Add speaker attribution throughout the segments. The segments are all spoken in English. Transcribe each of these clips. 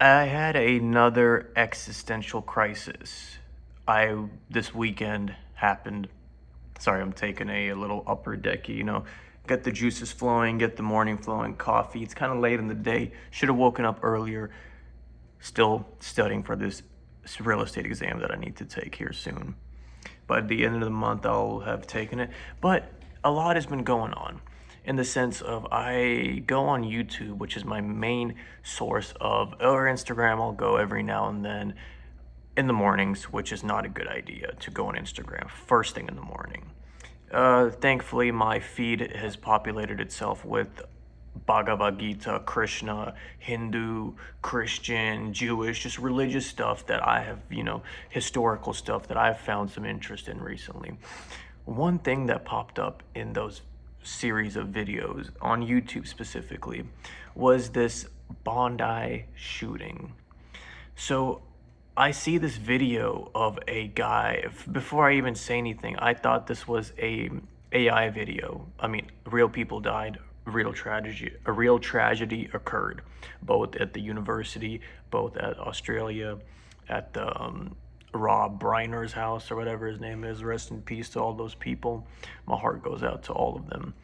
Speaker 1: I had another existential crisis. This weekend happened. Sorry, I'm taking a little upper decky, get the juices flowing, get the morning flowing, coffee. It's kind of late in the day. Should have woken up earlier. Still studying for this real estate exam that I need to take here soon. By the end of the month, I'll have taken it. But a lot has been going on in the sense of I go on YouTube, which is my main source of, or Instagram, I'll go every now and then in the mornings, which is not a good idea to go on Instagram first thing in the morning. Thankfully, my feed has populated itself with Bhagavad Gita, Krishna, Hindu, Christian, Jewish, just religious stuff that I have, historical stuff that I've found some interest in recently. One thing that popped up in those series of videos on YouTube specifically was this Bondi shooting. So I see this video of a guy. Before I even say anything, I thought this was a AI video. I mean, real people died, a real tragedy occurred, both at the university, both at Australia, at the Rob Reiner's house or whatever his name is. Rest in peace to all those people. My heart goes out to all of them.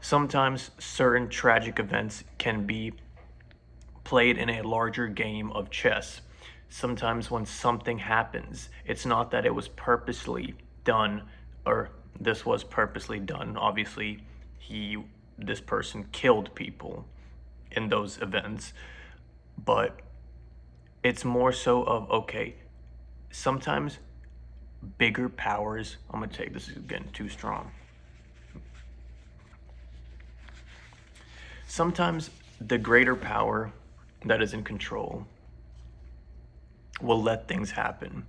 Speaker 1: Sometimes certain tragic events can be played in a larger game of chess. Sometimes when something happens, it's not that it was purposely done, or this was purposely done. Obviously, this person killed people in those events, but it's more so of, okay, sometimes bigger powers, I'm gonna take this is getting too strong. Sometimes the greater power that is in control will let things happen.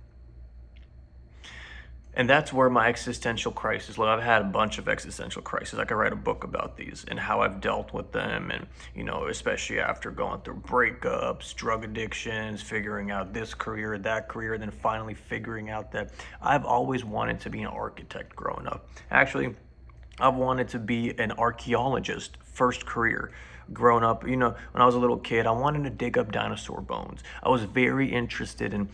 Speaker 1: And that's where my existential crisis, I've had a bunch of existential crises. I could write a book about these and how I've dealt with them. And, especially after going through breakups, drug addictions, figuring out this career, that career, then finally figuring out that I've always wanted to be an architect growing up. Actually, I've wanted to be an archaeologist, first career. Growing up, when I was a little kid, I wanted to dig up dinosaur bones. I was very interested in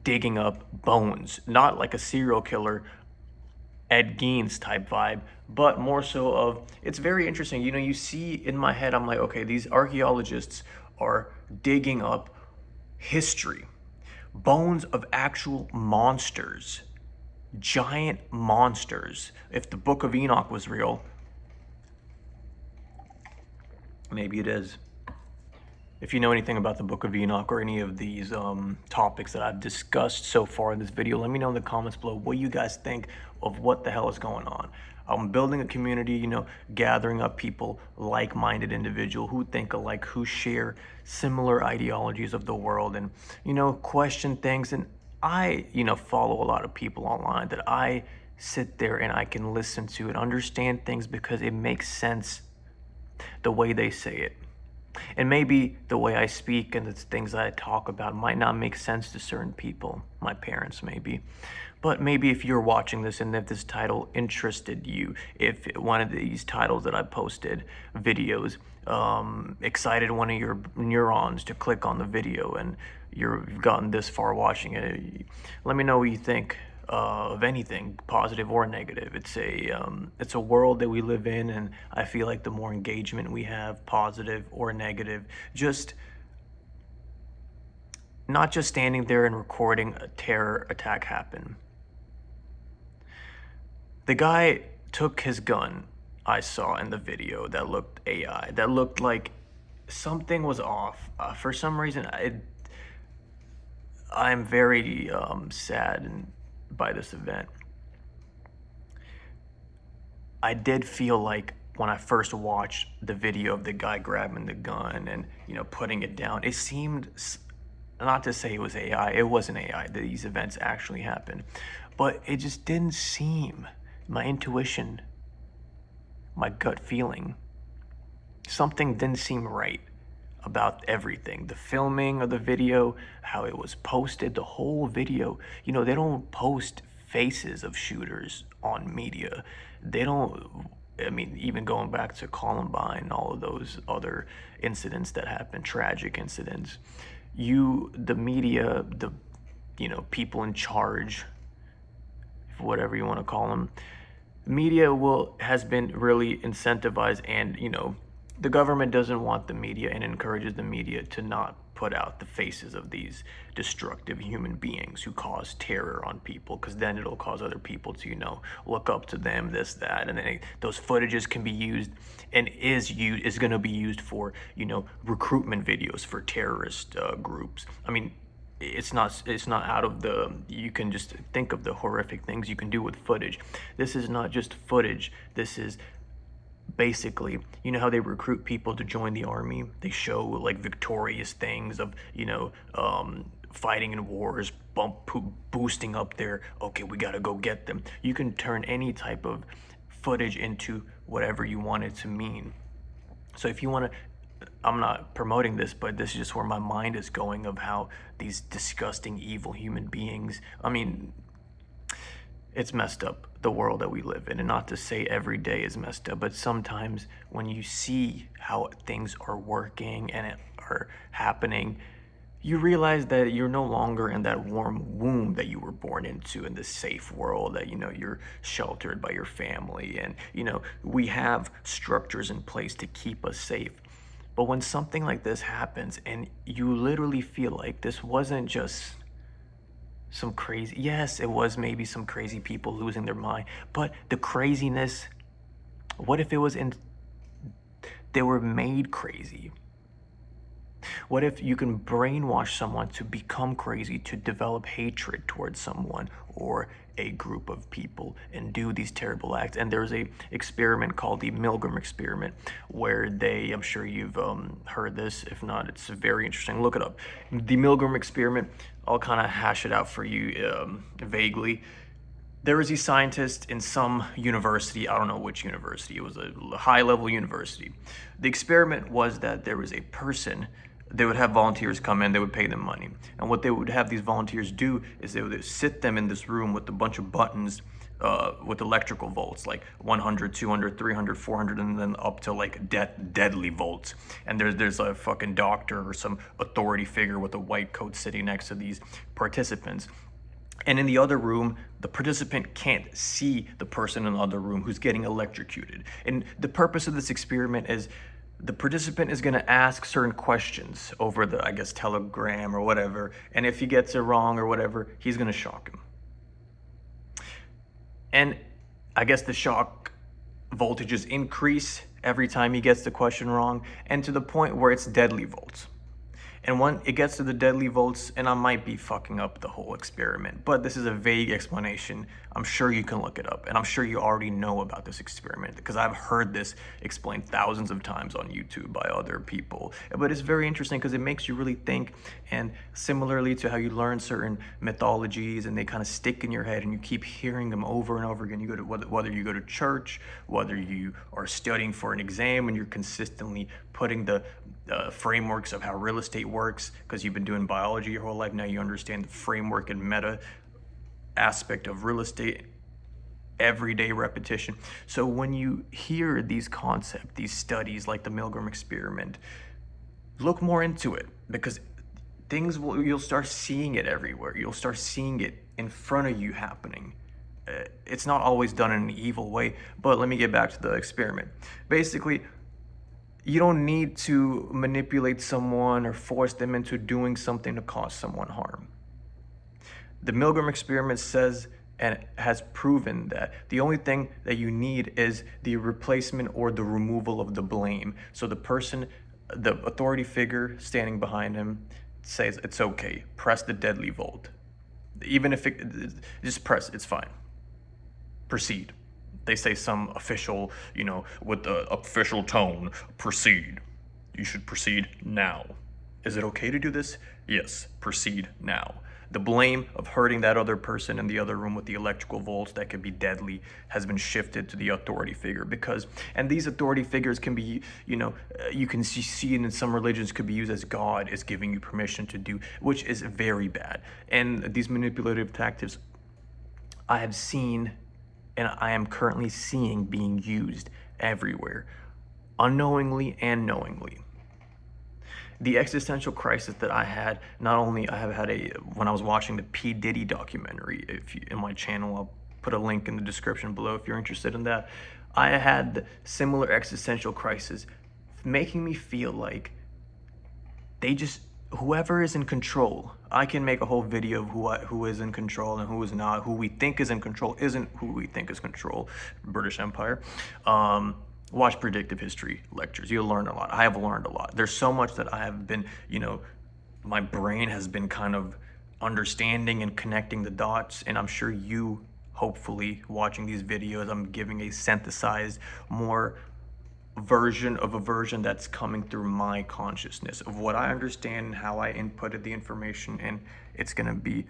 Speaker 1: digging up bones, not like a serial killer, Ed Gein's type vibe, but more so of, it's very interesting. You see in my head, I'm like, okay, these archaeologists are digging up history, bones of actual monsters, giant monsters. If the Book of Enoch was real, maybe it is. If you know anything about the Book of Enoch or any of these topics that I've discussed so far in this video, let me know in the comments below what you guys think of what the hell is going on. I'm building a community, gathering up people, like-minded individuals who think alike, who share similar ideologies of the world and, question things. And I, follow a lot of people online that I sit there and I can listen to and understand things because it makes sense the way they say it. And maybe the way I speak and the things that I talk about might not make sense to certain people, my parents maybe. But maybe if you're watching this and if this title interested you, if one of these titles that I posted, videos, excited one of your neurons to click on the video and you've gotten this far watching it, let me know what you think of anything, positive or negative. It's a world that we live in, and I feel like the more engagement we have, positive or negative, just not just standing there and recording a terror attack happen. The guy took his gun, I saw in the video, that looked AI, that looked like something was off. For some reason, I'm very sad by this event. I did feel like when I first watched the video of the guy grabbing the gun and, putting it down, it seemed, not to say it was AI, it wasn't AI, that these events actually happened, but it just didn't seem, my intuition, my gut feeling, something didn't seem right about everything. The filming of the video, how it was posted, the whole video. They don't post faces of shooters on media. They don't, I mean, even going back to Columbine, all of those other incidents that happened, tragic incidents, the media, people in charge, whatever you want to call them, media has been really incentivized, and the government doesn't want the media and encourages the media to not put out the faces of these destructive human beings who cause terror on people, because then it'll cause other people to look up to them, this, that, and then those footages can be used and is going to be used for recruitment videos for terrorist groups. I mean, it's not out of the, you can just think of the horrific things you can do with footage. This is not just footage. This is basically, how they recruit people to join the army. They show like victorious things of fighting in wars, boosting up their, okay, we got to go get them. You can turn any type of footage into whatever you want it to mean. So if you want to, I'm not promoting this, but this is just where my mind is going, of how these disgusting, evil human beings, I mean, it's messed up, the world that we live in. And not to say every day is messed up, but sometimes when you see how things are working and are happening, you realize that you're no longer in that warm womb that you were born into, in this safe world that you're sheltered by your family, and we have structures in place to keep us safe. But when something like this happens and you literally feel like this wasn't just some crazy, yes, it was maybe some crazy people losing their mind, but the craziness, what if it was they were made crazy? What if you can brainwash someone to become crazy, to develop hatred towards someone or a group of people and do these terrible acts? And there's a experiment called the Milgram experiment, where I'm sure you've heard this. If not, it's very interesting. Look it up. The Milgram experiment, I'll kind of hash it out for you vaguely. There was a scientist in some university, I don't know which university, it was a high-level university. The experiment was that there was a person, they would have volunteers come in, they would pay them money. And what they would have these volunteers do is they would sit them in this room with a bunch of buttons with electrical volts, like 100, 200, 300, 400, and then up to like deadly volts. And there's a fucking doctor or some authority figure with a white coat sitting next to these participants. And in the other room, the participant can't see the person in the other room who's getting electrocuted. And the purpose of this experiment is the participant is going to ask certain questions over the, I guess, telegram or whatever. And if he gets it wrong or whatever, he's going to shock him. And I guess the shock voltages increase every time he gets the question wrong, and to the point where it's deadly volts. And when it gets to the deadly volts, and I might be fucking up the whole experiment, but this is a vague explanation. I'm sure you can look it up, and I'm sure you already know about this experiment because I've heard this explained thousands of times on YouTube by other people. But it's very interesting because it makes you really think, and similarly to how you learn certain mythologies and they kind of stick in your head and you keep hearing them over and over again. You go to whether you go to church, whether you are studying for an exam and you're consistently putting the frameworks of how real estate works because you've been doing biology your whole life. Now you understand the framework and meta aspect of real estate, everyday repetition. So when you hear these concepts, these studies like the Milgram experiment, look more into it, because you'll start seeing it everywhere. You'll start seeing it in front of you happening. It's not always done in an evil way, but let me get back to the experiment. Basically, you don't need to manipulate someone or force them into doing something to cause someone harm. The Milgram experiment says and has proven that the only thing that you need is the replacement or the removal of the blame. So the person, the authority figure standing behind him says, it's okay, press the deadly volt. Even if just press, it's fine. Proceed. They say some official, with the official tone, proceed. You should proceed now. Is it okay to do this? Yes, proceed now. The blame of hurting that other person in the other room with the electrical volts that could be deadly has been shifted to the authority figure, and these authority figures can be, you can see it in some religions, could be used as God is giving you permission to do, which is very bad. And these manipulative tactics I have seen, and I am currently seeing being used everywhere, unknowingly and knowingly. The existential crisis that I had, not only I have had when I was watching the P. Diddy documentary, if you, in my channel, I'll put a link in the description below if you're interested in that. I had similar existential crisis, making me feel like whoever is in control. I can make a whole video of who is in control and who is not. Who we think is in control isn't who we think is control. British Empire. Watch predictive history lectures. You'll learn a lot. I have learned a lot. There's so much that I have been, my brain has been kind of understanding and connecting the dots. And I'm sure you, hopefully, watching these videos, I'm giving a synthesized, more version of a version that's coming through my consciousness of what I understand and how I inputted the information, and it's gonna be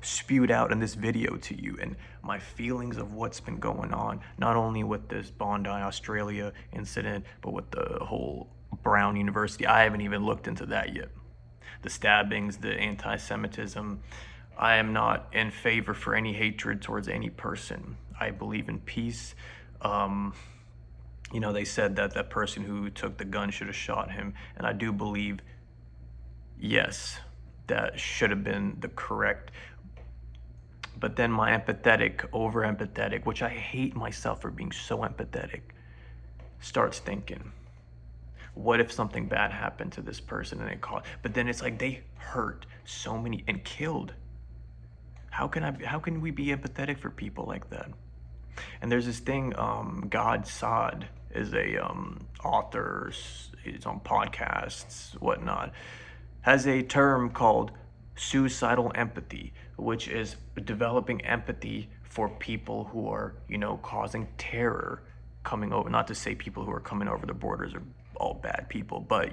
Speaker 1: spewed out in this video to you, and my feelings of what's been going on, not only with this Bondi, Australia incident, but with the whole Brown University. I haven't even looked into that yet. The stabbings, the anti-Semitism. I am not in favor for any hatred towards any person. I believe in peace. They said that that person who took the gun should have shot him. And I do believe, yes, that should have been the correct. But then my over empathetic, which I hate myself for being so empathetic, starts thinking, what if something bad happened to this person and it caused, but then it's like they hurt so many and killed. How can we be empathetic for people like that? And there's this thing, God Saad is a author, he's on podcasts, whatnot, has a term called suicidal empathy, which is developing empathy for people who are, causing terror coming over. Not to say people who are coming over the borders are all bad people, but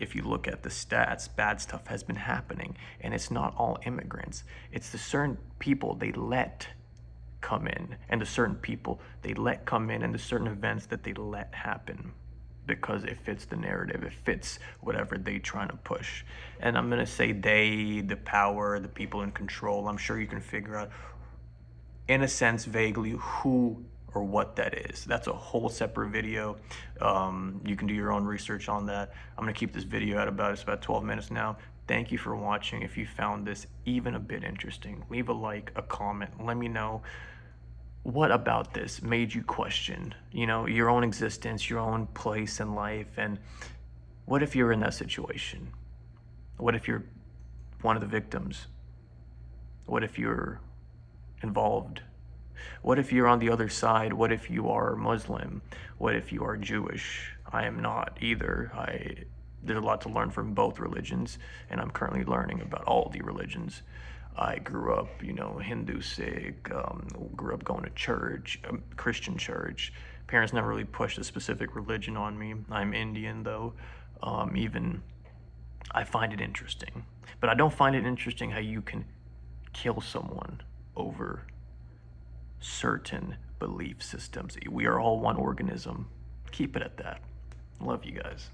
Speaker 1: if you look at the stats, bad stuff has been happening, and it's not all immigrants. It's the certain people they let come in, and the certain people they let come in, and the certain events that they let happen because it fits the narrative, it fits whatever they trying to push. And I'm gonna say they, the power, the people in control. I'm sure you can figure out in a sense vaguely who or what that is. That's a whole separate video. You can do your own research on that. I'm gonna keep this video at it's about 12 minutes now. Thank you for watching. If you found this even a bit interesting, leave a like, a comment, let me know what about this made you question, your own existence, your own place in life. And what if you're in that situation? What if you're one of the victims? What if you're involved? What if you're on the other side? What if you are Muslim? What if you are Jewish? I am not either. There's a lot to learn from both religions, and I'm currently learning about all the religions. I grew up, Hindu, Sikh, grew up going to church, Christian church. Parents never really pushed a specific religion on me. I'm Indian though. I find it interesting. But I don't find it interesting how you can kill someone over certain belief systems. We are all one organism. Keep it at that. Love you guys.